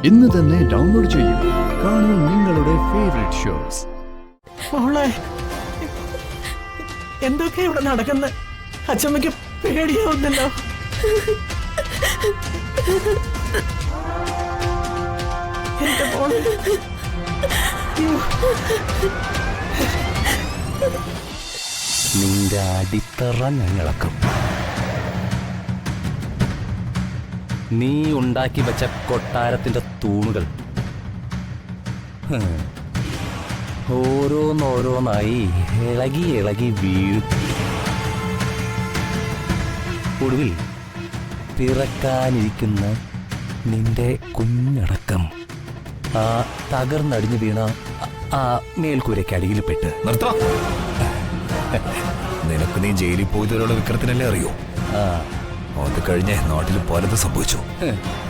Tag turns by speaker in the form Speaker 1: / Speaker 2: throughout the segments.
Speaker 1: ഇന്ന് തന്നെ ഡൗൺലോഡ് ചെയ്യൂ. കാണൂ നിങ്ങളുടെ ഫേവറേറ്റ് ഷോസ്.
Speaker 2: മോളെ, എന്തൊക്കെ ഇവിടെ നടക്കുന്ന? അച്ഛമ്മയ്ക്ക് പേടിയാവുന്നല്ലോ. എന്റെ മോളെ,
Speaker 3: നിന്റെ അടിത്തറ ഞങ്ങളക്കും. നീ ഉണ്ടാക്കി വെച്ച കൊട്ടാരത്തിന്റെ തൂണുകൾ ഓരോന്നോരോന്നായി ഇളകി ഇളകി വീഴും. ഒടുവിൽ പിറക്കാനിരിക്കുന്ന നിന്റെ കുഞ്ഞടക്കം ആ തകർന്നടിഞ്ഞു വീണ ആ മേൽക്കൂരയ്ക്കടിയിൽ പെട്ട്
Speaker 4: നിർത്താം. നിനക്ക് നീ ജയിലിൽ പോയതിലുള്ള വിക്രത്തിനല്ലേ അറിയൂ? അത് കഴിഞ്ഞ് നാട്ടിൽ പലതും സംഭവിച്ചു.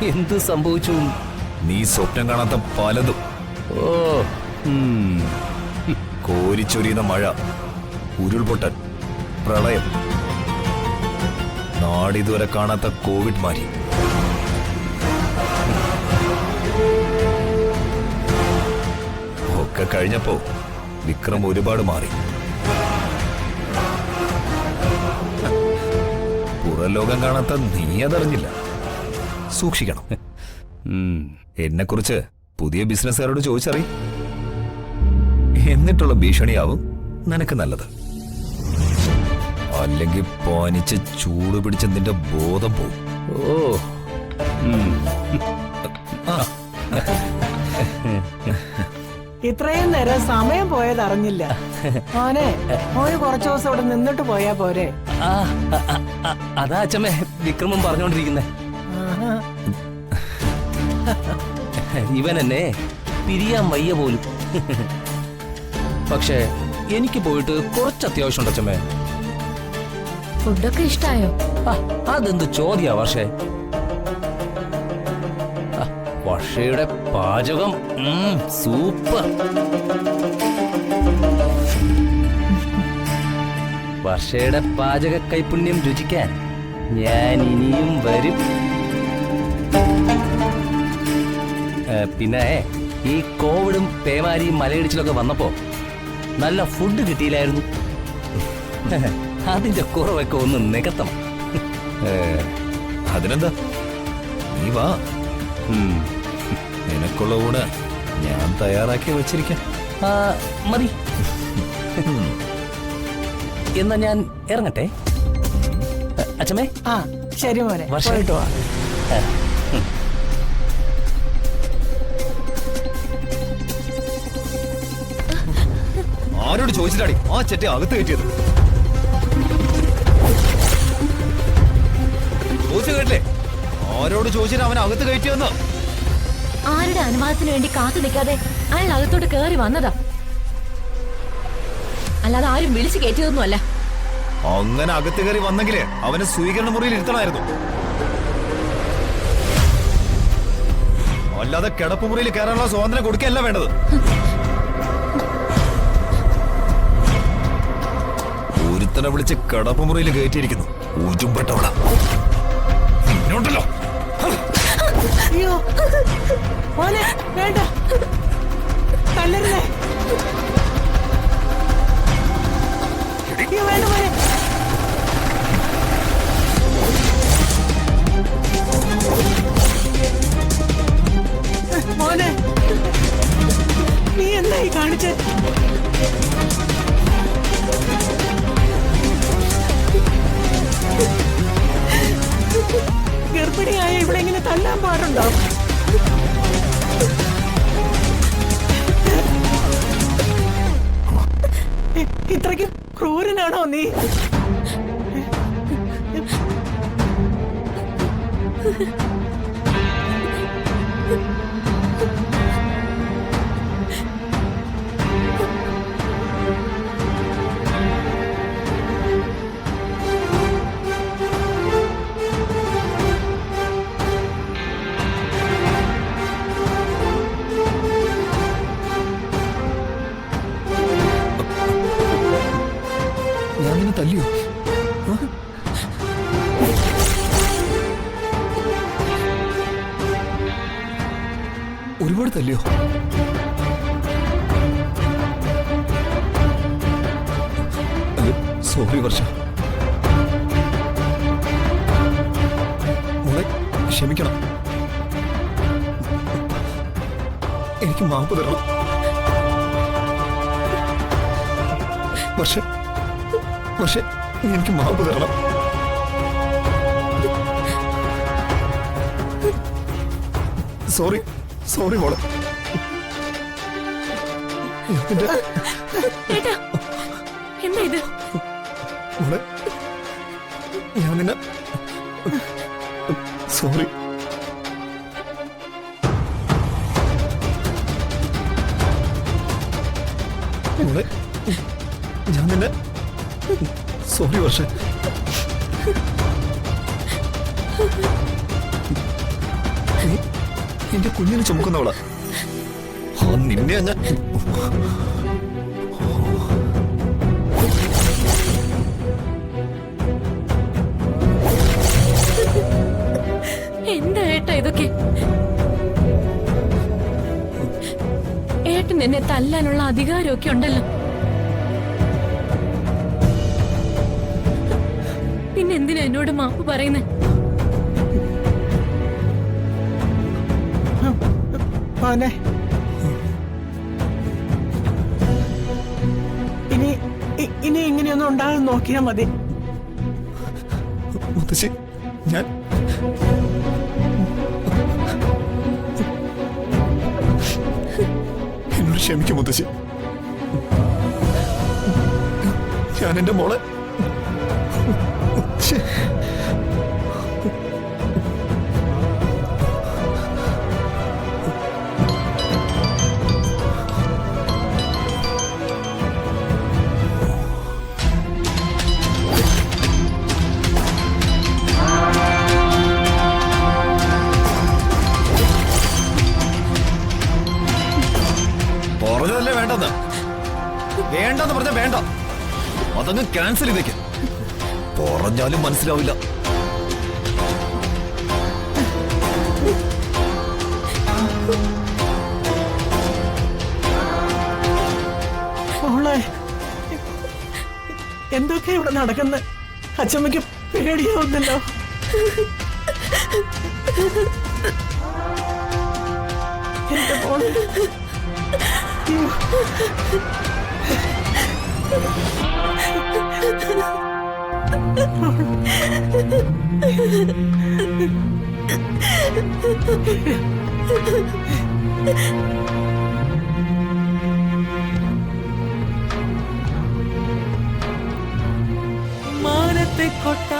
Speaker 3: എന്ത് സംഭവിച്ചു?
Speaker 4: നീ സ്വപ്നം കാണാത്ത പലതും.
Speaker 3: ഓ,
Speaker 4: കോരിച്ചൊരിയുന്ന മഴ, ഉരുൾപൊട്ടൽ, പ്രളയം, നാടിതുവരെ കാണാത്ത കോവിഡ് മാരി. ഒക്കെ കഴിഞ്ഞപ്പോ വിക്രം ഒരുപാട് മാറി. പുറലോകം കാണാത്ത നീ അതറിഞ്ഞില്ല. സൂക്ഷിക്കണം. എന്നെക്കുറിച്ച് പുതിയ ബിസിനസ്സുകാരോട് ചോദിച്ചറി. എന്നിട്ടുള്ള ഭീഷണിയാവും നിനക്ക് നല്ലത്. അല്ലെങ്കിൽ പാനിച്ച് ചൂട് പിടിച്ച് നിന്റെ ബോധം പോവും.
Speaker 3: ഓ,
Speaker 2: ഇത്രയും നേരം സമയം പോയത് അറിഞ്ഞില്ല. മോനെ, മോന് കുറച്ചു ദിവസം ഇവിടെ നിന്നിട്ട് പോയാ പോരെ?
Speaker 3: അതാ അച്ഛമ്മേ വിക്രമം പറഞ്ഞോണ്ടിരിക്കുന്നേ. ഇവൻ എന്നെ പിരിയാൻ വയ്യ പോലും. പക്ഷേ എനിക്ക് പോയിട്ട് കുറച്ച് അത്യാവശ്യമുണ്ട് അച്ഛമ്മേ.
Speaker 5: ഫുഡൊക്കെ ഇഷ്ടായോ?
Speaker 3: അതെന്ത് ചോദ്യാ വർഷേ? വർഷയുടെ പാചകം സൂപ്പർ. വർഷയുടെ പാചക കൈപുണ്യം രുചിക്കാൻ ഞാൻ ഇനിയും വരും. പിന്നെ ഈ കോവിഡും പേമാരിയും മലയിടിച്ചിലൊക്കെ വന്നപ്പോ നല്ല ഫുഡ് കിട്ടിയില്ലായിരുന്നു. അതിന്റെ കുറവൊക്കെ ഒന്ന് നികത്തണം.
Speaker 4: അതിനെന്താ, നീ വാ. നിനക്കുള്ള ഊണ് ഞാൻ തയ്യാറാക്കി വെച്ചിരിക്കാം.
Speaker 3: മതി. എന്നാ ഞാൻ ഇറങ്ങട്ടെ അച്ഛമ്മേ.
Speaker 2: ശരി മോനെ,
Speaker 3: പോയിട്ട് വാ.
Speaker 4: ആരോട് ചോദിച്ചിട്ടാടി ആ ചെട്ടി അകത്ത് കയറ്റിയത്? ചോദിച്ചു കേട്ടില്ലേ? ആരോട് ചോദിച്ചിട്ട് അവൻ അകത്ത് കയറ്റിയെന്ന്?
Speaker 5: ആരുടെ അനുവാദത്തിന് വേണ്ടി കാത്തു നിൽക്കാതെ അയാൾ അകത്തോട്ട് കയറി വന്നതാ. അല്ലാതെ ആരും വിളിച്ചു കയറ്റിയതൊന്നും അല്ല.
Speaker 4: അങ്ങനെ അകത്ത് കയറി വന്നെങ്കില് അവന് സ്വീകരണ മുറിയിൽ ഇരുത്തണമായിരുന്നു. അല്ലാതെ കിടപ്പുമുറിയിൽ കയറാനുള്ള സ്വാതന്ത്ര്യം കൊടുക്കുകയല്ല വേണ്ടത്. ഒരുത്തനെ വിളിച്ച് കിടപ്പുമുറിയിൽ കയറ്റിയിരിക്കുന്നു. ഊറ്റുംപെട്ടവള പിന്നോണ്ടല്ലോ.
Speaker 2: അയ്യോ മോനെ, വേണ്ട, തല്ലരുതേ. വേണ്ട മോനെ. മോനെ, നീ എന്തായി കാണിച്ചേ? ഗർഭിണിയായ ഇവിടെ ഇങ്ങനെ തല്ലാൻ പാടുണ്ടോ? ഇത്രയ്ക്കും ക്രൂരനാണോ നീ?
Speaker 4: തല്ലിയോ? ഒരുപാട് തല്ലിയോ? സോറി വർഷ. മോളെ ക്ഷമിക്കണം. എനിക്ക് മാപ്പ് തരണം. പക്ഷെ എനിക്ക് മാപ്പ് തരണം. സോറി മോളെ.
Speaker 5: ഏട്ടാ, എന്താ ഇത്?
Speaker 4: മോളെ ഞാൻ നിന്നെ സോറി. മോളെ ഞാൻ നിന്നെ സോറി വർഷ. നീ എന്റെ കുഞ്ഞിനെ ചുമക്കുന്നവളാ. നിന്നെ ഞാൻ
Speaker 5: എന്താ ഏട്ടാ ഇതൊക്കെ? ഏട്ടൻ എന്നെ തല്ലാനുള്ള അധികാരമൊക്കെ ഉണ്ടല്ലോ. പിന്നെ എന്തിനാ എന്നോട് മാപ്പ് പറയുന്നേ?
Speaker 2: മോനെ ഇനി ഇങ്ങനെയൊന്നും ഉണ്ടാകാൻ നോക്കിയാ മതി.
Speaker 4: മുത്തശ്ശി ഞാൻ എന്നോട് ക്ഷമിക്കും മുത്തശ്ശി. ഞാൻ എന്റെ മോളെ പറഞ്ഞതല്ലേ വേണ്ടെന്ന് പറഞ്ഞ വേണ്ട. അതങ്ങ് ക്യാൻസൽ ചെയ്തേക്ക്. പറഞ്ഞാലും മനസ്സിലാവില്ല.
Speaker 2: മോളെ എന്തൊക്കെ ഇവിടെ നടക്കുന്നത്? അച്ചമ്മയ്ക്ക് പേടിയാവുന്നല്ലോ. എന്റെ മോളെ
Speaker 6: മാനത്തെ കൊട്ടാ